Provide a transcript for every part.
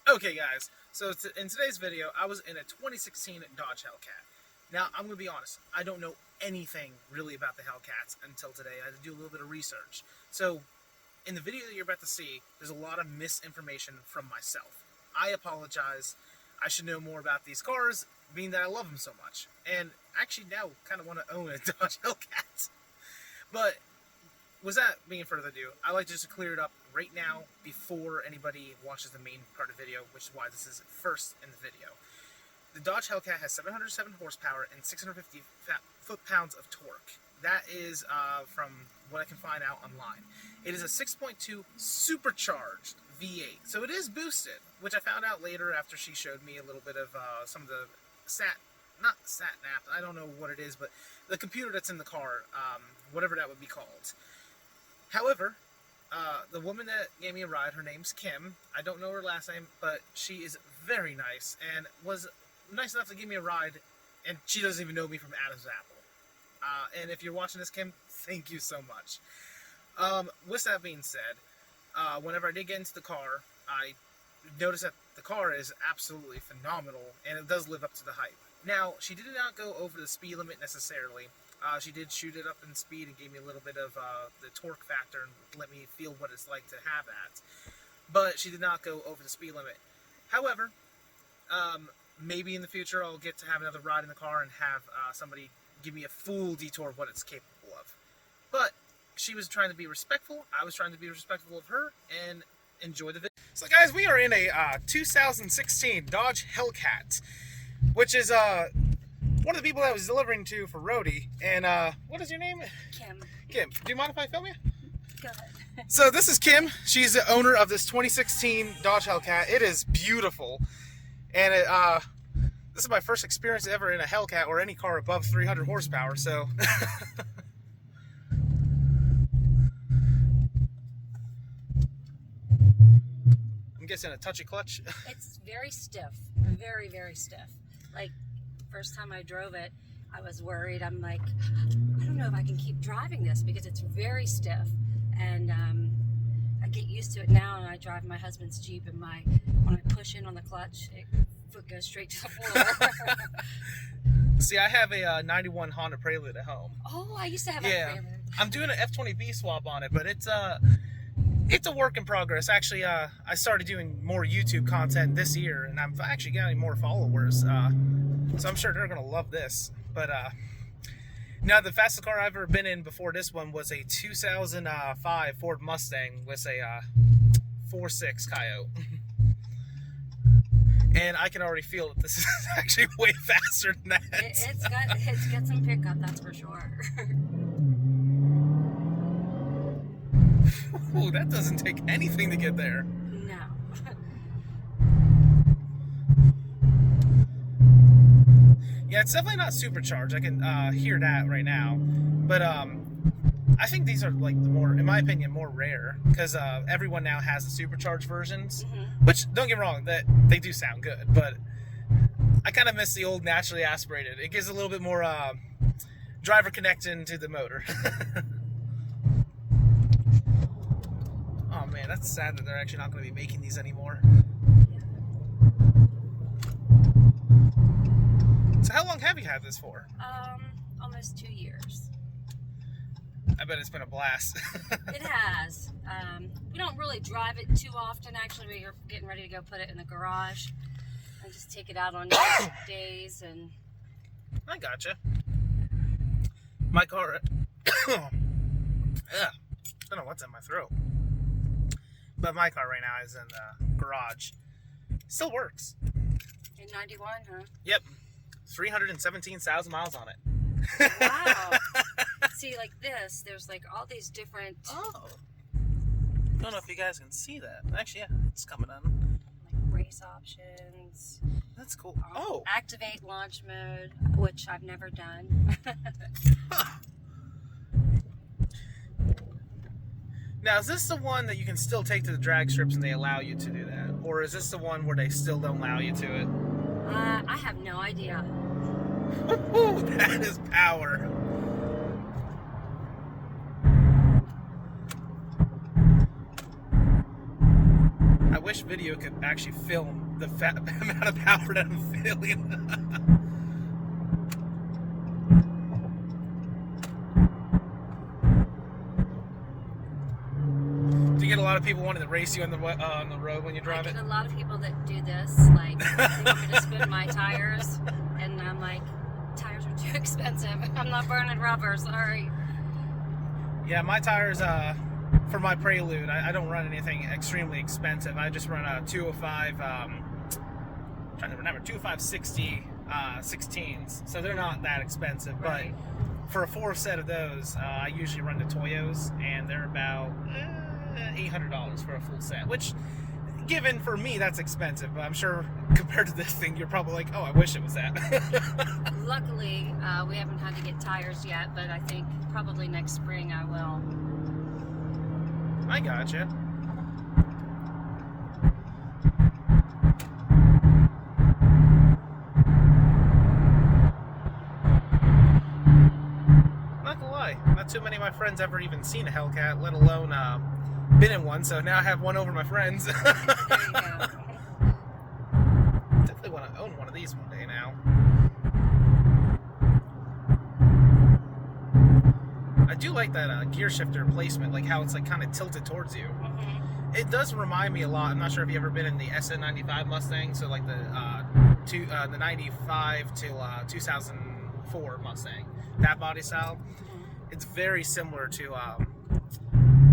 Okay guys, so in today's video, I was in a 2016 Dodge Hellcat. Now, I'm going to be honest, I don't know anything really about the Hellcats until today. I had to do a little bit of research. So, in the video that you're about to see, there's a lot of misinformation from myself. I apologize. I should know more about these cars, being that I love them so much. And actually now kind of want to own a Dodge Hellcat. But, with that being further ado, I like just to clear it up right now before anybody watches the main part of the video, which is why this is first in the video. The Dodge Hellcat has 707 horsepower and 650 foot-pounds of torque. That is from what I can find out online. It is a 6.2 supercharged V8, so it is boosted, which I found out later after she showed me a little bit of some of the not sat nav, I don't know what it is, but the computer that's in the car, whatever that would be called. However, the woman that gave me a ride, her name's Kim. I don't know her last name, but she is very nice and was nice enough to give me a ride, and she doesn't even know me from Adam's apple. And if you're watching this, Kim, thank you so much. With that being said, whenever I did get into the car, I noticed that the car is absolutely phenomenal, and it does live up to the hype. Now, she did not go over the speed limit necessarily. She did shoot it up in speed and gave me a little bit of the torque factor and let me feel what it's like to have that. But she did not go over the speed limit. However, maybe in the future I'll get to have another ride in the car and have somebody give me a full detour of what it's capable of. But she was trying to be respectful. I was trying to be respectful of her and enjoy the video. So guys, we are in a 2016 Dodge Hellcat, which is one of the people that I was delivering to for Rhodey. And what is your name? Kim. Kim. Do you mind if I film you? Go ahead. So this is Kim. She's the owner of this 2016 Dodge Hellcat. It is beautiful. And this is my first experience ever in a Hellcat or any car above 300 horsepower, so... I'm guessing a touchy clutch. It's very stiff. Very, very stiff. Like, first time I drove it, I was worried. I'm like, I don't know if I can keep driving this because it's very stiff. And I get used to it now, and I drive my husband's Jeep, and when I push in on the clutch, foot goes straight to the floor. See, I have a 91 Honda Prelude at home. Oh, I used to have a Prelude. I'm doing an F20B swap on it, but it's a work in progress. Actually, I started doing more YouTube content this year, and I'm actually getting more followers. So I'm sure they're going to love this. But now, the fastest car I've ever been in before this one was a 2005 Ford Mustang with a 4.6 Coyote. And I can already feel that this is actually way faster than that. It's got some pickup, that's for sure. Ooh, that doesn't take anything to get there. No. Yeah, it's definitely not supercharged. I can hear that right now. But I think these are, like, the more, in my opinion, more rare. Because everyone now has the supercharged versions. Mm-hmm. Which, don't get me wrong, that they do sound good. But I kind of miss the old naturally aspirated. It gives a little bit more driver connection to the motor. Oh man, that's sad that they're actually not going to be making these anymore. So how long have you had this for? Almost 2 years. I bet it's been a blast. It has. We don't really drive it too often. Actually, we're getting ready to go put it in the garage and just take it out on days. And I gotcha. My car. Yeah, I don't know what's in my throat. But my car right now is in the garage. Still works. In 91, huh? Yep. 317,000 miles on it. Wow. See, like this, there's like all these different... Oh. I don't know if you guys can see that. Actually, yeah, it's coming on. Like race options. That's cool. Oh. Activate launch mode, which I've never done. Huh. Now, is this the one that you can still take to the drag strips and they allow you to do that? Or is this the one where they still don't allow you to it? I have no idea. Ooh, that is power. wish video could actually film the amount of power that I'm feeling. Do you get a lot of people wanting to race you on the road when you drive it? I get a lot of people that do this, like they want me to spin my tires, and I'm like, tires are too expensive. I'm not burning rubber, sorry. Yeah, my tires, for my Prelude, I don't run anything extremely expensive. I just run a 205, trying to remember, 205-60 16s, so they're not that expensive. Right. But for a 4 set of those, I usually run the Toyos, and they're about $800 for a full set, which, given for me, that's expensive, but I'm sure compared to this thing, you're probably like, oh, I wish it was that. Luckily, we haven't had to get tires yet, but I think probably next spring I will. I gotcha. Not gonna lie, not too many of my friends ever even seen a Hellcat, let alone been in one, so now I have one over my friends. There you go. Definitely want to own one of these one day now. I do like that gear shifter placement, like how it's like kind of tilted towards you. Mm-hmm. It does remind me a lot. I'm not sure if you've ever been in the SN95 Mustang, so like the 95 to 2004 Mustang, that body style. Mm-hmm. It's very similar to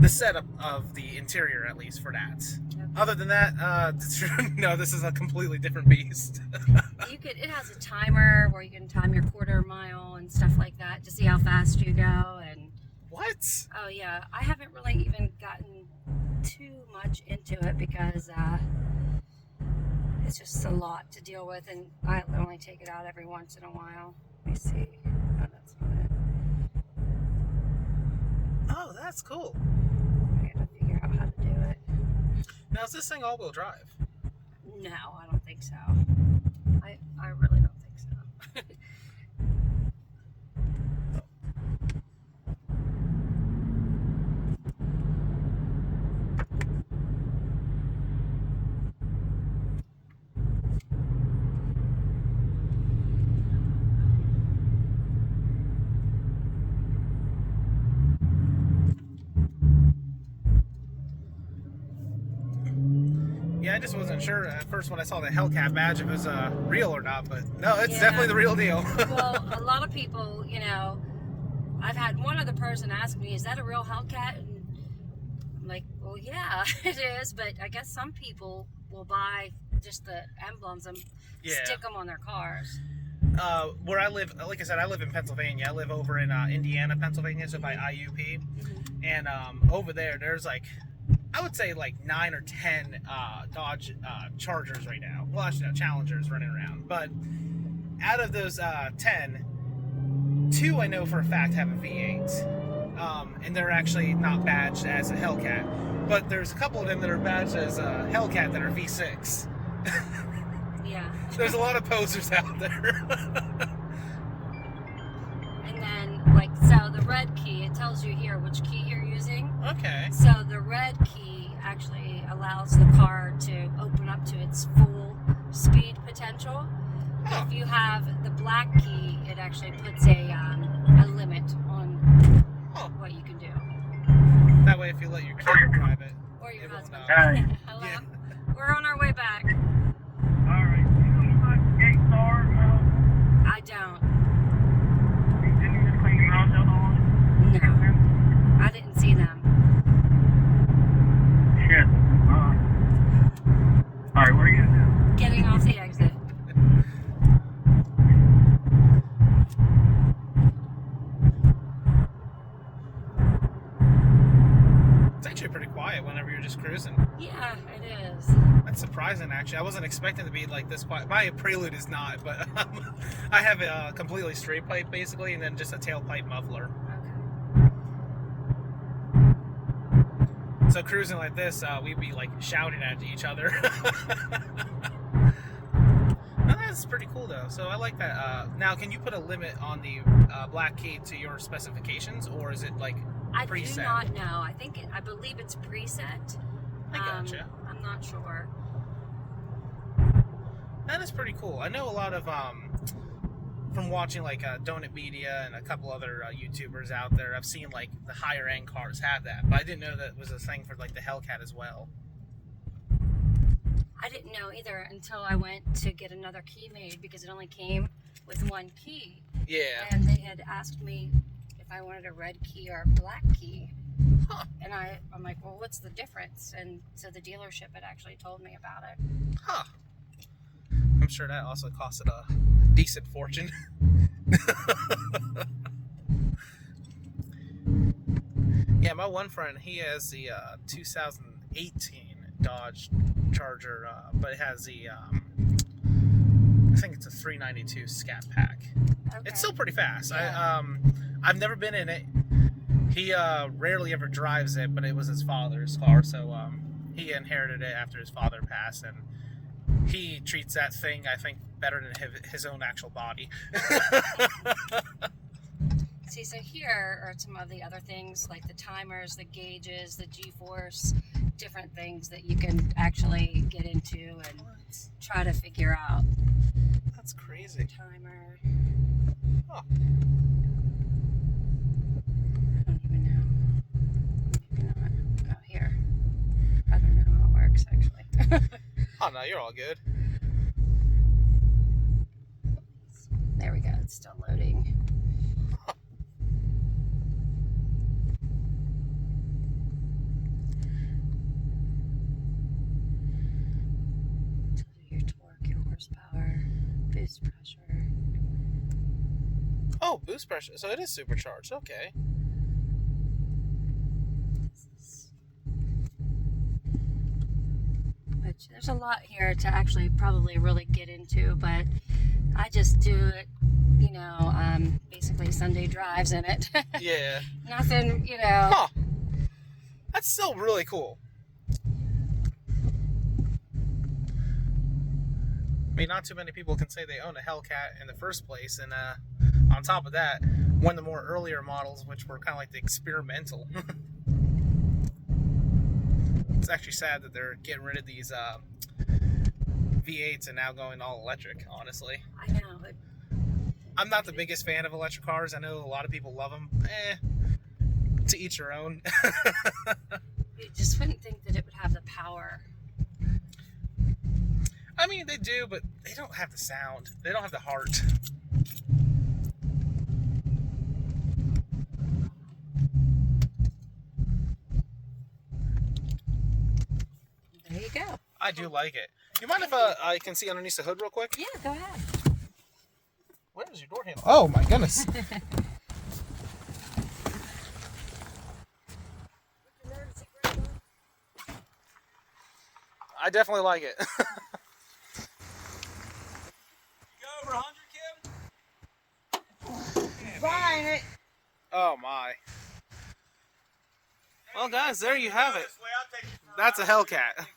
the setup of the interior, at least for that. Yep. Other than that, no, this is a completely different beast. It has a timer where you can time your quarter mile and stuff like that to see how fast you go. And What? oh yeah, I haven't really even gotten too much into it because it's just a lot to deal with, and I only take it out every once in a while. Let me see. Oh, that's not it. Oh, that's cool. I gotta figure out how to do it. Now, is this thing all-wheel drive? No, I don't think so. I really don't think so. Yeah, I just wasn't sure at first when I saw the Hellcat badge if it was real or not, but no, it's Yeah. definitely the real deal. Well, a lot of people, I've had one other person ask me, is that a real Hellcat? And I'm like, well, yeah, it is, but I guess some people will buy just the emblems and Yeah. stick them on their cars. Where I live, like I said, I live in Pennsylvania. I live over in Indiana, Pennsylvania, so by IUP. Mm-hmm. And over there's like, I would say like 9 or 10 Dodge Chargers right now. Well, actually, no, Challengers running around. But out of those 10, 2 I know for a fact have a V8. And they're actually not badged as a Hellcat. But there's a couple of them that are badged as a Hellcat that are V6. Yeah. There's a lot of posers out there. And then, so the red key, it tells you here which key you're using. Okay. So the red key actually allows the car to open up to its full speed potential. Oh. If you have the black key, it actually puts a limit on what you can do. That way, if you let your kid drive it, Or your it won't husband. know. Hello? Yeah. We're on our way back. Alright, you know about gate star? I don't. Didn't you just clean the garage out on? No. I didn't see them. Shit. Alright, where are you at now? Getting off the exit. It's actually pretty quiet whenever you're just cruising. Yeah, it is. That's surprising, actually. I wasn't expecting to be like this quiet. My Prelude is not, but I have a completely straight pipe, basically, and then just a tailpipe muffler. Okay. So cruising like this, we'd be like shouting at each other. Well, that's pretty cool, though. So I like that. Now, can you put a limit on the black key to your specifications, or is it like I preset? do not know. I believe it's preset. I gotcha. I'm not sure. That is pretty cool. I know a lot of from watching like Donut Media and a couple other YouTubers out there. I've seen like the higher end cars have that, but I didn't know that was a thing for like the Hellcat as well. I didn't know either until I went to get another key made because it only came with one key. Yeah. And they had asked me if I wanted a red key or a black key. Huh. And I'm like, well, what's the difference? And so the dealership had actually told me about it. Huh. I'm sure that also costed a decent fortune. Yeah, my one friend, he has the 2018 Dodge Charger, but it has the, I think it's a 392 Scat Pack. Okay. It's still pretty fast. Yeah. I've never been in it. He rarely ever drives it, but it was his father's car, so he inherited it after his father passed, and he treats that thing, I think, better than his own actual body. See, so here are some of the other things like the timers, the gauges, the G-force, different things that you can actually get into and try to figure out. That's crazy. Timer. Huh. I don't even know. Maybe not. Oh, here. I don't know how it works, actually. Oh, no, you're all good. There we go. It's still loading. Your torque, your horsepower, boost pressure. Oh, boost pressure. So it is supercharged. Okay. Which there's a lot here to actually probably really get into, but I just do it, you know, basically Sunday drives in it. Yeah. Nothing, you know. Huh. That's still really cool. I mean, not too many people can say they own a Hellcat in the first place, and on top of that, one of the more earlier models, which were kind of like the experimental. It's actually sad that they're getting rid of these V8s and now going all electric, honestly. I know. I'm not the biggest fan of electric cars. I know a lot of people love them. To each their own. You just wouldn't think that it would have the power. I mean, they do, but they don't have the sound. They don't have the heart. There you go. I do like it. You mind if I can see underneath the hood real quick? Yeah, go ahead. Where is your door handle? Oh my goodness. I definitely like it. You go over 100, Kim? Buying it. Oh my. Well guys, there you have it. That's a Hellcat.